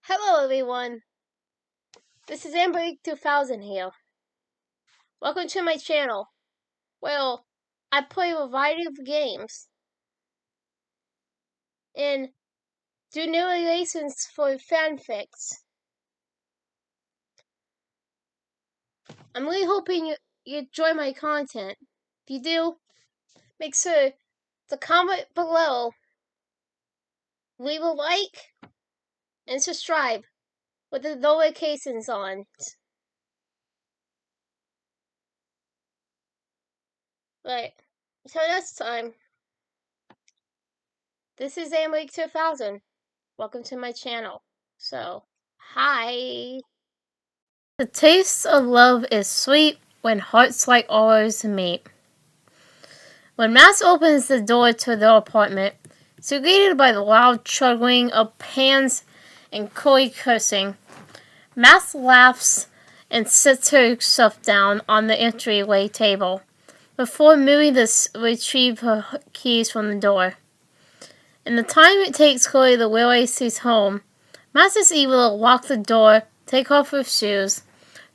Hello everyone, this is AmberAnkNA here. Welcome to my channel. Well, I play a variety of games and do narrations for fanfics. I'm really hoping you enjoy my content. If you do, make sure to comment below, leave a like, and subscribe with the notifications on. Right, so next time, this is AmberAnkNA. Welcome to my channel. So, hi! The taste of love is sweet when hearts like ours meet. When Max opens the door to their apartment, she's greeted by the loud chugging of pans and Chloe cursing. Max laughs and sits herself down on the entryway table before moving to retrieve her keys from the door. In the time it takes Chloe to realize she's home, Max is able to lock the door, take off her shoes,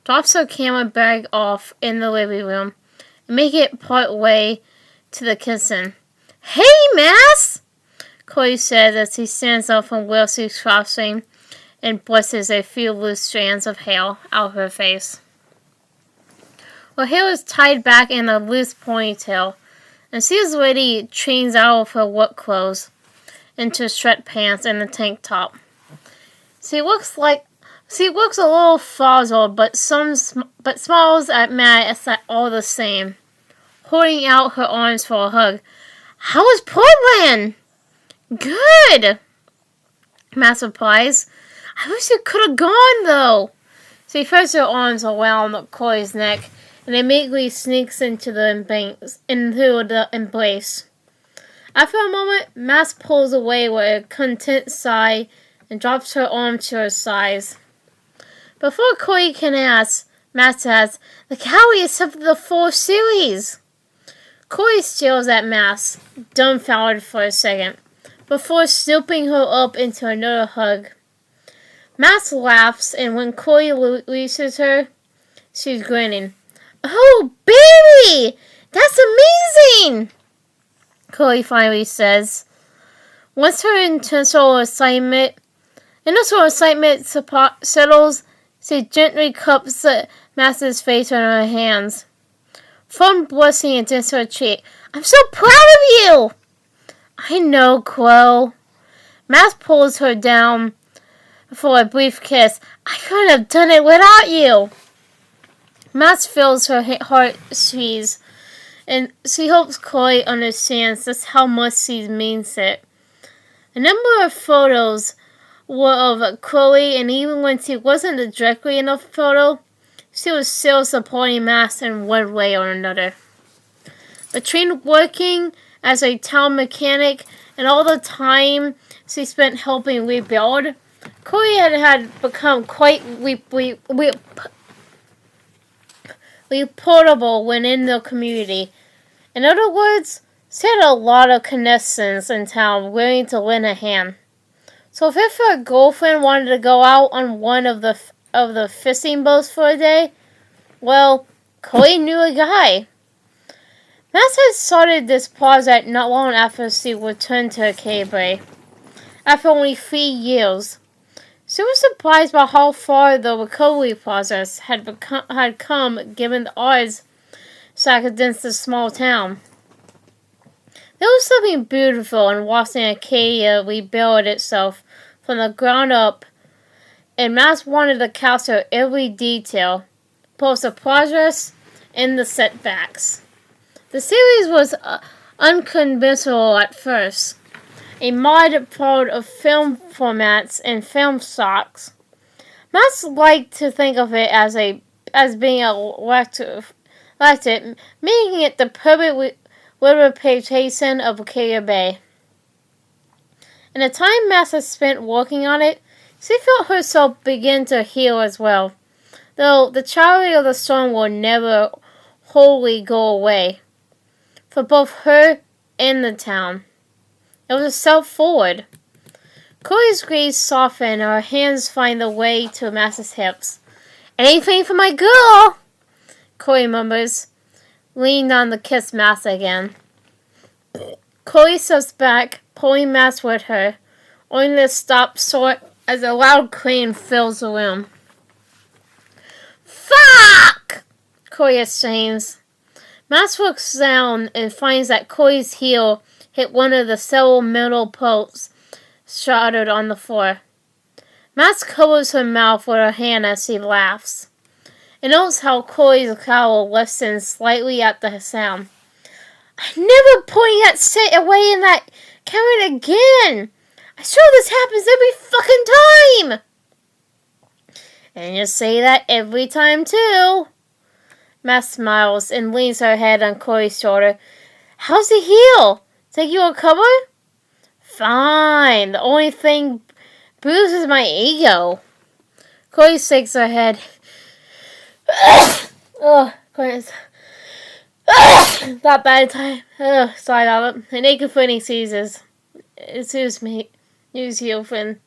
drops her camera bag off in the living room, and make it part way to the kitchen. "Hey, Max!" Chloe says as she stands up from where she's crossing and brushes a few loose strands of hair out of her face. Her hair is tied back in a loose ponytail, and she is ready changes out of her work clothes into sweatpants and a tank top. She looks a little frazzled, but smiles at Matt all the same, holding out her arms for a hug. "How was Portland?" "Good," Matt replies. "I wish you could have gone, though." She throws her arms around Chloe's neck and immediately sneaks into the embrace. After a moment, Matt pulls away with a content sigh and drops her arm to her sides. Before Chloe can ask, Matt says, "The Cowie accepted the 4th series." Chloe stares at Matt, dumbfounded for a second, before scooping her up into another hug. Matt laughs, and when Chloe releases her, she's grinning. "Oh, baby! That's amazing!" Chloe finally says. Once her initial excitement settles, she gently cups Matt's face in her hands, fun blushing against her cheek. "I'm so proud of you!" "I know, Chloe." Matt pulls her down for a brief kiss. "I couldn't have done it without you." Matt feels her heart squeeze, and she hopes Chloe understands just how much she means it. A number of photos were of Chloe, and even when she wasn't a directly enough photo, she was still supporting Max in one way or another. Between working as a town mechanic and all the time she spent helping rebuild, Chloe had become quite reportable when in the community. In other words, she had a lot of connections in town willing to lend a hand. So if her girlfriend wanted to go out on one of the fishing boats for a day, well, Chloe knew a guy. Matt had started this project not long after she returned to Cambridge, after only 3 years. She was surprised by how far the recovery process had come given the odds stacked against the small town. There was something beautiful in watching Acadia rebuild itself from the ground up, and Matt wanted to capture every detail, both the progress and the setbacks. The series was unconventional at first, a mod product of film formats and film stocks. Matt liked to think of it as being electric, making it the perfect representation of Acadia Bay. In the time Matt had spent working on it, she felt herself begin to heal as well, though the tragedy of the storm will never wholly go away, for both her and the town. It was a step forward. Chloe's gaze softens, her hands find the way to Mass's hips. Anything for my girl, Chloe murmurs, leaning on the kiss Mass again. Chloe steps back, pulling Mass with her, only to stop short as a loud clang fills the room. Fuck! Chloe exclaims. Mass looks down and finds that Chloe's heel hit one of the several metal posts shrouded on the floor. Mass covers her mouth with her hand as she laughs, and notes how Chloe's cowl listens slightly at the sound. I'm never putting that shit away in that cabinet again! I swear this happens every fucking time! And you say that every time too. Mass smiles and leans her head on Chloe's shoulder. How's the heel? Think you'll recover? Fine. The only thing bruised is my ego. Chloe shakes her head. Oh, goodness. That bad time. Sorry about it. An aching feeling seizes. Excuse me. Use heel fin.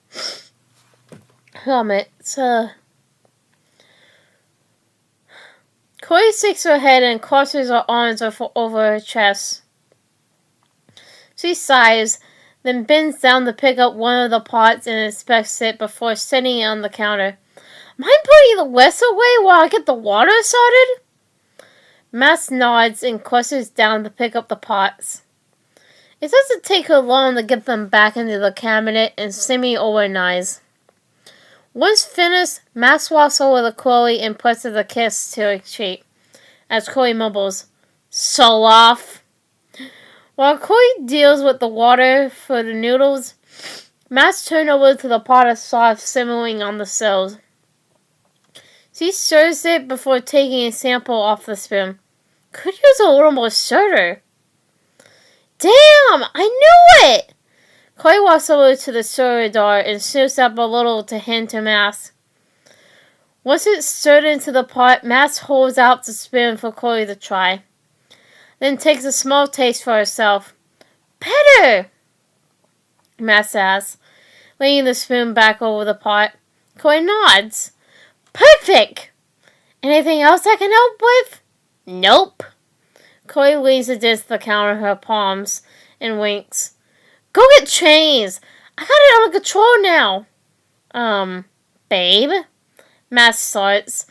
Helmet. Chloe shakes her head and crosses her arms over her chest. She sighs, then bends down to pick up one of the pots and inspects it before setting it on the counter. Mind putting the rest away while I get the water started? Mass nods and crosses down to pick up the pots. It doesn't take her long to get them back into the cabinet and semi-organize. Once finished, Mass walks over to Chloe and presses a kiss to her cheek, as Chloe mumbles, "So off." While Chloe deals with the water for the noodles, Mass turns over to the pot of sauce simmering on the stove. She stirs it before taking a sample off the spoon. Could use a little more sugar. Damn! I knew it! Chloe walks over to the stir jar and sniffs up a little to hand to Mass. Once it's stirred into the pot, Mass holds out the spoon for Chloe to try. Then takes a small taste for herself. Better! Mass asks, laying the spoon back over the pot. Chloe nods. Perfect! Anything else I can help with? Nope. Chloe leans against the counter, her palms, and winks. Go get chains! I got it under control now. Babe? Mass starts,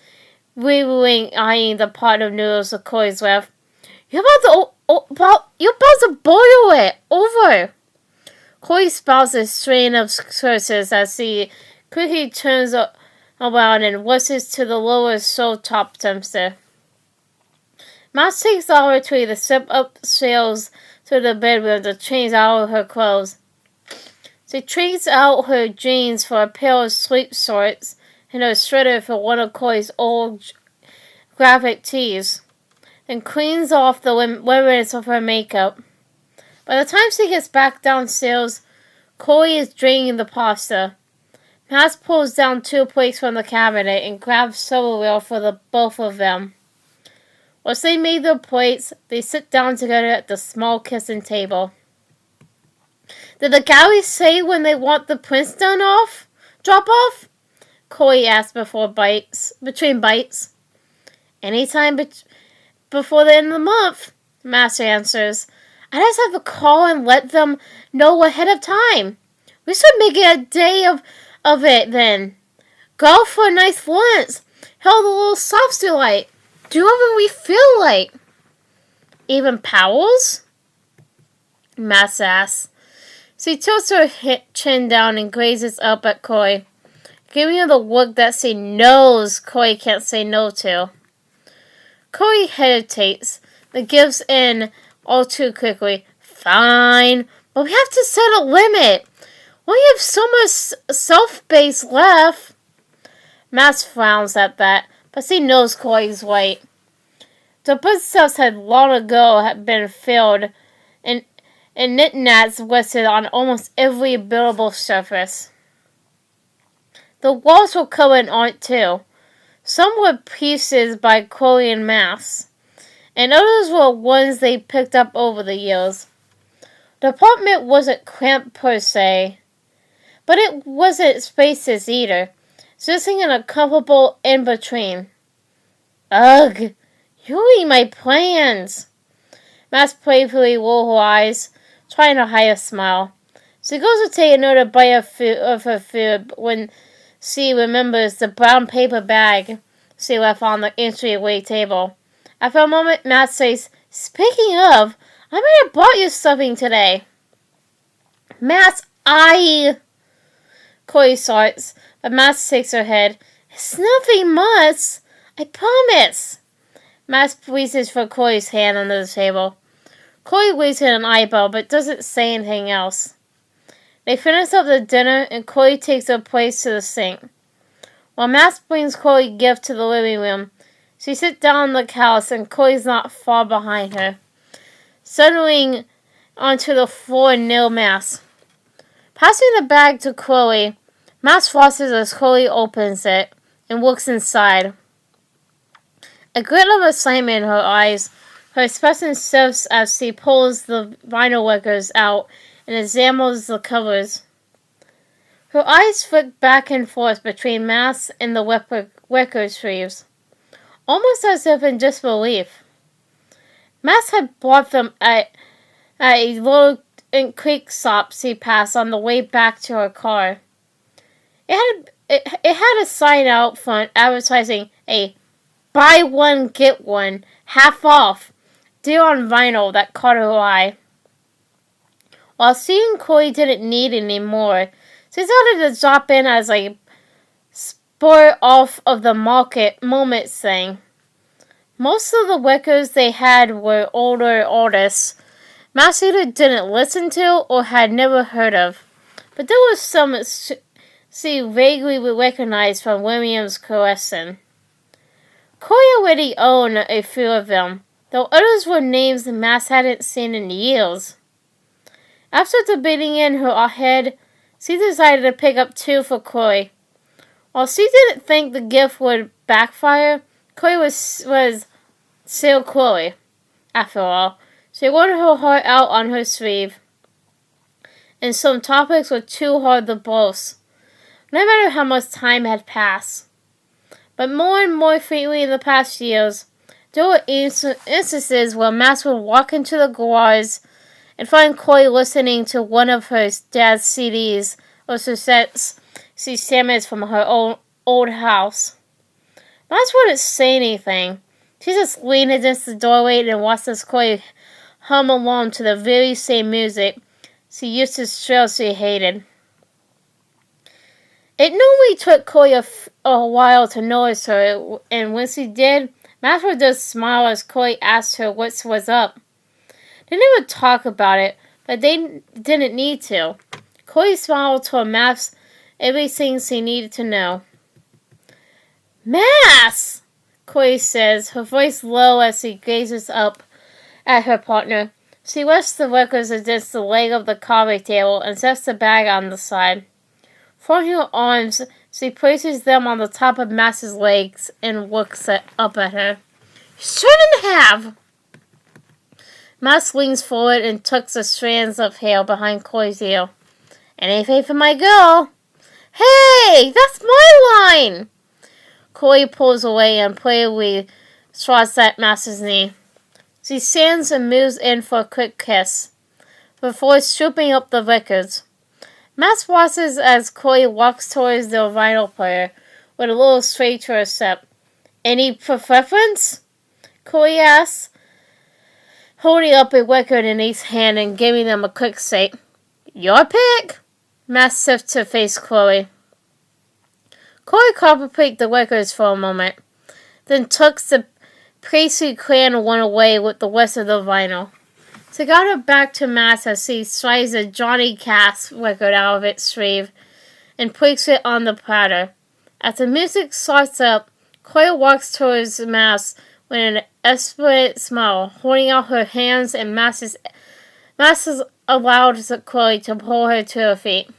eyeing the pot of noodles with Chloe's left. You're about to boil it over. Chloe spouts a string of curses as she quickly turns around and rushes to the lower stove-top dumpster. Mass takes the opportunity to step upstairs to the bedroom to change out of her clothes. She trades out her jeans for a pair of sleep shorts and her sweater for one of Chloe's old graphic tees, then cleans off the remnants of her makeup. By the time she gets back downstairs, Chloe is draining the pasta. Mass pulls down 2 plates from the cabinet and grabs silverware for the both of them. Once they made their plates, they sit down together at the small kitchen table. Did the galleys say when they want the prints drop off? Chloe asks between bites. Anytime before the end of the month, Mass answers. I just have to call and let them know ahead of time. We should make it a day of it then. Go for a nice lunch. Held a little soft delight. Do whatever we feel like. Even Powell's? Mass asks. She tilts her chin down and gazes up at Chloe, giving her the look that she knows Chloe can't say no to. Chloe hesitates, but gives in all too quickly. Fine, but we have to set a limit. We only have so much self-space left. Mass frowns at that, but she knows Chloe's right. The footsteps had long ago been filled, and knickknacks rested on almost every buildable surface. The walls were covered in art too. Some were pieces by Chloe and Mass, and others were ones they picked up over the years. The apartment wasn't cramped per se, But it wasn't spaces either. Sitting in a comfortable in-between. Ugh! You ruined my plans! Max playfully rolled her eyes, trying to hide a smile. She goes to take another bite of her food when she remembers the brown paper bag she left on the entryway table. After a moment, Matt says, "Speaking of, I might have bought you something today." Matt, Chloe starts, but Matt shakes her head. "It's nothing much. I promise." Matt reaches for Chloe's hand under the table. Chloe waves an eyebrow, but doesn't say anything else. They finish up the dinner, and Chloe takes her place to the sink. While Matt brings Chloe's gift to the living room, she sits down on the couch, and Chloe's not far behind her, settling onto the floor near Matt. Passing the bag to Chloe, Matt watches as Chloe opens it and looks inside. A glint of excitement in her eyes, her expression shifts as she pulls the vinyl records out and examines the covers. Her eyes flick back and forth between Matt and the record sleeves, almost as if in disbelief. Matt had bought them at a little creek stop she passed on the way back to her car. It had a sign out front advertising a "Buy one, get one, half off" deal on vinyl that caught her eye. While seeing Chloe didn't need any more, she decided to drop in as a spur off of the market moment thing. Most of the records they had were older artists Matt either didn't listen to or had never heard of, but there was some she vaguely recognized from William's collection. Chloe already owned a few of them, though others were names Matt hadn't seen in years. After debating in her head, she decided to pick up 2 for Chloe. While she didn't think the gift would backfire, Chloe was still Chloe. After all, she wore her heart out on her sleeve, and some topics were too hard to boast, no matter how much time had passed. But more and more frequently in the past years, there were instances where Matt would walk into the garage and find Chloe listening to one of her dad's CDs or cassettes she sampled from her old house. Matt wouldn't say anything. She just leaned against the doorway and watched as Chloe hum along to the very same music she used to shrill she hated. It normally took Chloe a while to notice her, and when she did, Matt would just smile as Chloe asked her what was up. They never talked about it, but they didn't need to. Chloe smiled told Matt everything she needed to know. "Matt!" Chloe says, her voice low as she gazes up at her partner. She rests the records against the leg of the coffee table and sets the bag on the side. Folding her arms, she places them on the top of Matt's legs and looks up at her. "You shouldn't have!" Matt leans forward and tucks the strands of hair behind Chloe's ear. "Anything for my girl?" "Hey, that's my line!" Chloe pulls away and playfully swats at Matt's knee. She stands and moves in for a quick kiss, before swooping up the records. Matt watches as Chloe walks towards the vinyl player, with a little sway to her step. "Any preference?" Chloe asks, holding up a record in each hand and giving them a quick shake. "Your pick." Matt shifts to face Chloe. Chloe contemplates the records for a moment, then tucks the Paisley Clan one away with the rest of the vinyl. She got her back to Matt as she slides a Johnny Cash record out of its sleeve and placed it on the platter. As the music starts up, Chloe walks towards Matt with an expressive smile, holding out her hands, and Matt allowed Chloe to pull her to her feet.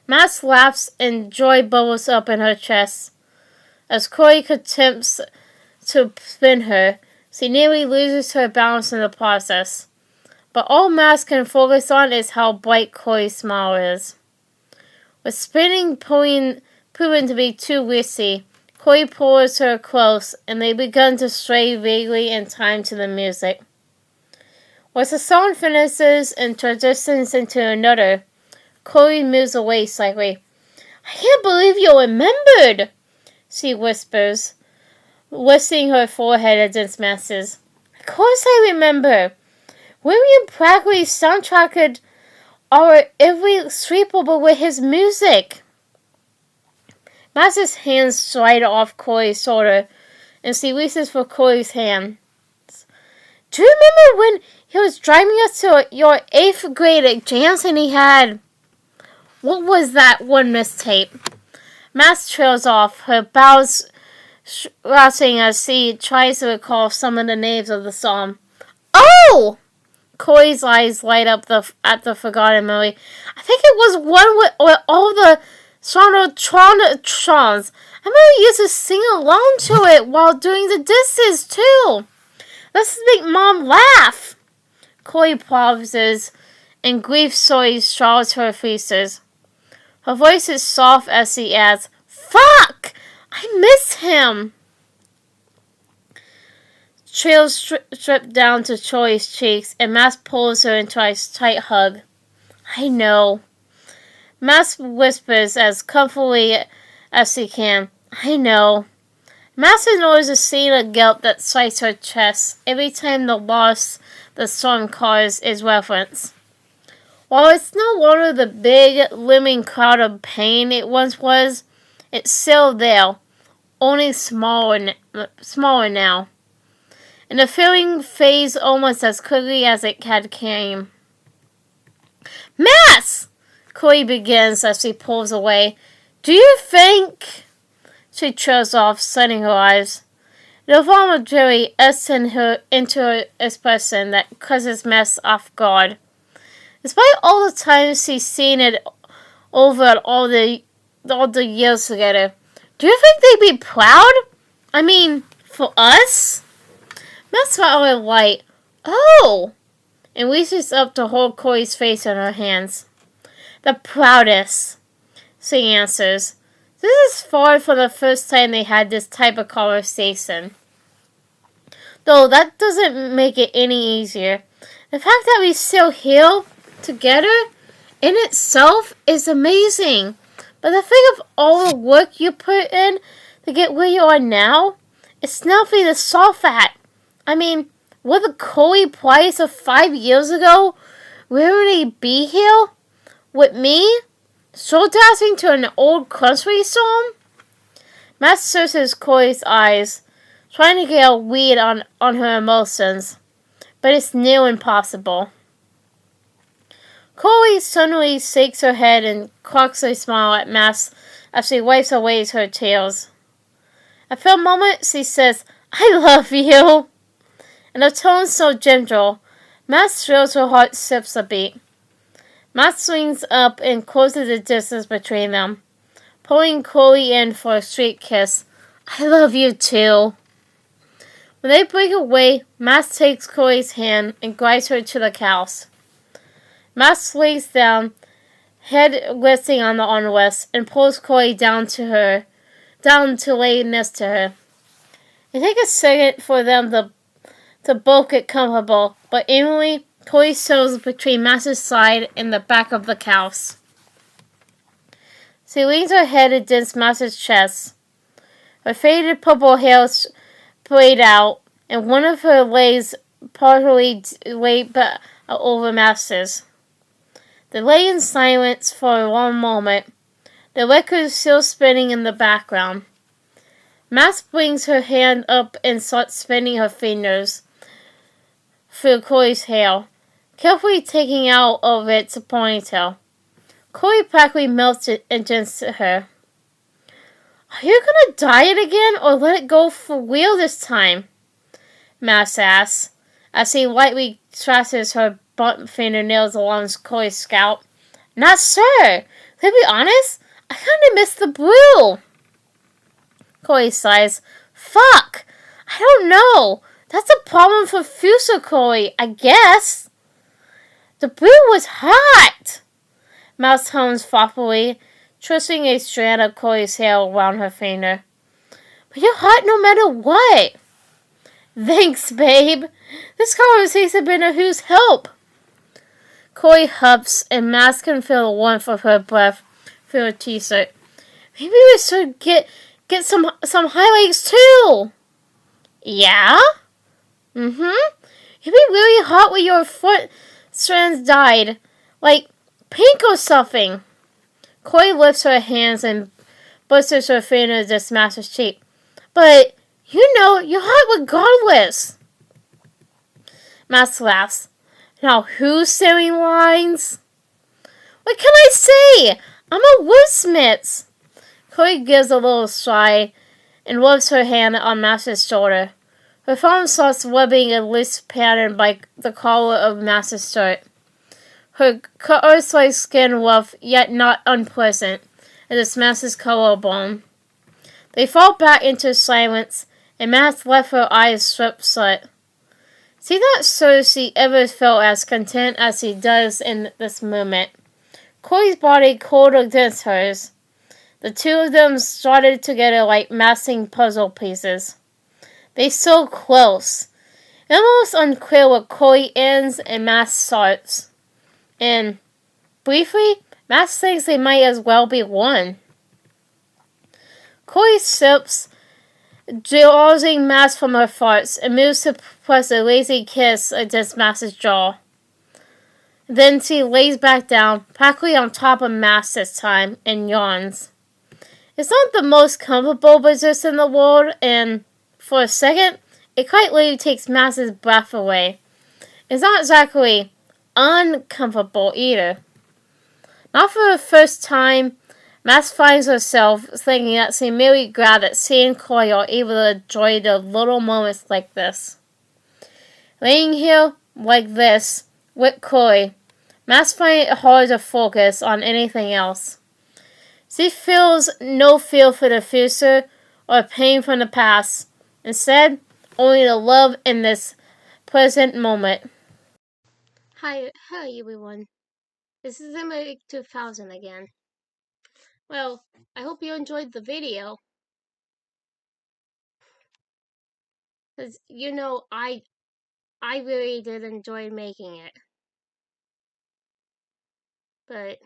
Matt laughs and joy bubbles up in her chest. As Chloe attempts to spin her, she nearly loses her balance in the process. But all Max can focus on is how bright Cory's smile is. With spinning proven to be too risky, Cory pulls her close, and they begin to stray vaguely in time to the music. Once the song finishes and transitions into another, Cory moves away slightly. "I can't believe you remembered," she whispers, lifting her forehead against Max's. "Of course I remember. William practically soundtracked our every sleepover with his music." Max's hands slide off Cory's shoulder, and she reaches for Cory's hand. "Do you remember when he was driving us to your 8th grade exams and he had..." What was that one mistape? Max trails off, her brows slouching as she tries to recall some of the names of the song. "Oh!" Cory's eyes light up at the forgotten memory. "I think it was one with all the Sonotrons. I remember we used to sing along to it while doing the dishes, too. Let's make Mom laugh." Cory pauses, and grief slowly straws her features. Her voice is soft as she adds, "Fuck! I miss him." Trails strip down to Cory's cheeks, and Max pulls her into a tight hug. "I know." Max whispers as comfortably as she can. "I know." Max ignores a scene of guilt that strikes her chest every time the loss the storm caused is referenced. While it's no longer the big, looming cloud of pain it once was, it's still there, only smaller now. And the feeling fades almost as quickly as it had came. "Max!" Cory begins as she pulls away. "Do you think..." She trails off, slitting her eyes. The vulnerability etched into her expression that causes Max off guard. Despite all the times she's seen it over all the years together, do you think they'd be proud? I mean, for us? Max swallowed light. "Oh!" and reaches up to hold Cory's face in her hands. "The proudest," she answers. This is far from the first time they had this type of conversation. Though that doesn't make it any easier. The fact that we're still here together in itself is amazing. But to think of all the work you put in to get where you are now, it's nothing to scoff at. I mean, with the Cory Price of 5 years ago, where would he be here? With me? Soul dancing to an old country song? Max searches Cory's eyes, trying to get a read on her emotions, but it's near impossible. Cory suddenly shakes her head and cracks a smile at Max as she wipes away her tears. After a moment, she says, "I love you." In a tone so gentle, Max feels her heart skips a beat. Max swings up and closes the distance between them, pulling Cory in for a sweet kiss. "I love you too." When they break away, Max takes Cory's hand and guides her to the couch. Max lays down, head resting on the armrest, and pulls Cory down to lay next to her. It takes a second for them to both get comfortable, but anyway, Cory settles between Max's side and the back of the couch. She leans her head against Max's chest. Her faded purple hair sprayed out, and one of her legs partly laid over Max's. They lay in silence for a long moment, the record still spinning in the background. Max brings her hand up and starts spinning her fingers through Cory's hair, carefully taking out of its ponytail. Cory practically melts it against her. "Are you gonna dye it again or let it go for real this time?" Max asks, as he lightly traces her blunt fingernails along Cory's scalp. "Not sure. To be honest, I kinda miss the blue." Cory sighs. "Fuck! I don't know. That's a problem for future Cory, I guess." The brew was hot! Mouse hummed thoughtfully, twisting a strand of Chloe's hair around her finger. But you're hot no matter what. Thanks, babe. This conversation has been a huge help. Chloe huffs, and Max can feel the warmth of her breath through her t-shirt. Maybe we should get some highlights too. Yeah? Mm-hmm. It'd be really hot when your foot strands dyed. Like pink or something. Chloe lifts her hands and brushes her fingers against Max's cheek. But, you're hot regardless. Max laughs. Now who's saying lines? What can I say? I'm a wordsmith. Chloe gives a little sigh and rubs her hand on Max's shoulder. Her thumb starts rubbing a loose pattern by the collar of Max's shirt. Her earth-like skin rough, yet not unpleasant, as it smashes collarbone. They fall back into silence, and Max left her eyes slip shut. She's not sure she ever felt as content as she does in this moment. Chloe's body cooled against hers. The two of them started together like matching puzzle pieces. They so close. Almost unclear where Chloe ends and Max starts. And, briefly, Max thinks they might as well be one. Chloe sips, drowsing Max from her farts, and moves to press a lazy kiss against Max's jaw. Then she lays back down, practically on top of Max this time, and yawns. It's not the most comfortable position in the world, and, for a second, it quite literally takes Max's breath away. It's not exactly uncomfortable either. Not for the first time, Max finds herself thinking that she may be glad that she and Chloe are able to enjoy the little moments like this. Laying here like this with Chloe, Max finds it hard to focus on anything else. She feels no fear for the future or pain from the past. Instead, only the love in this present moment. Hi everyone. This is AmberAnkNA 2000 again. Well, I hope you enjoyed the video. Because, I really did enjoy making it. But,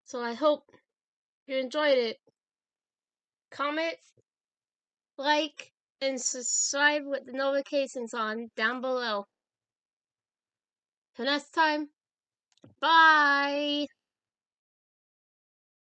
so I hope you enjoyed it. Comment, like, and subscribe with the notifications on down below. Till next time, bye!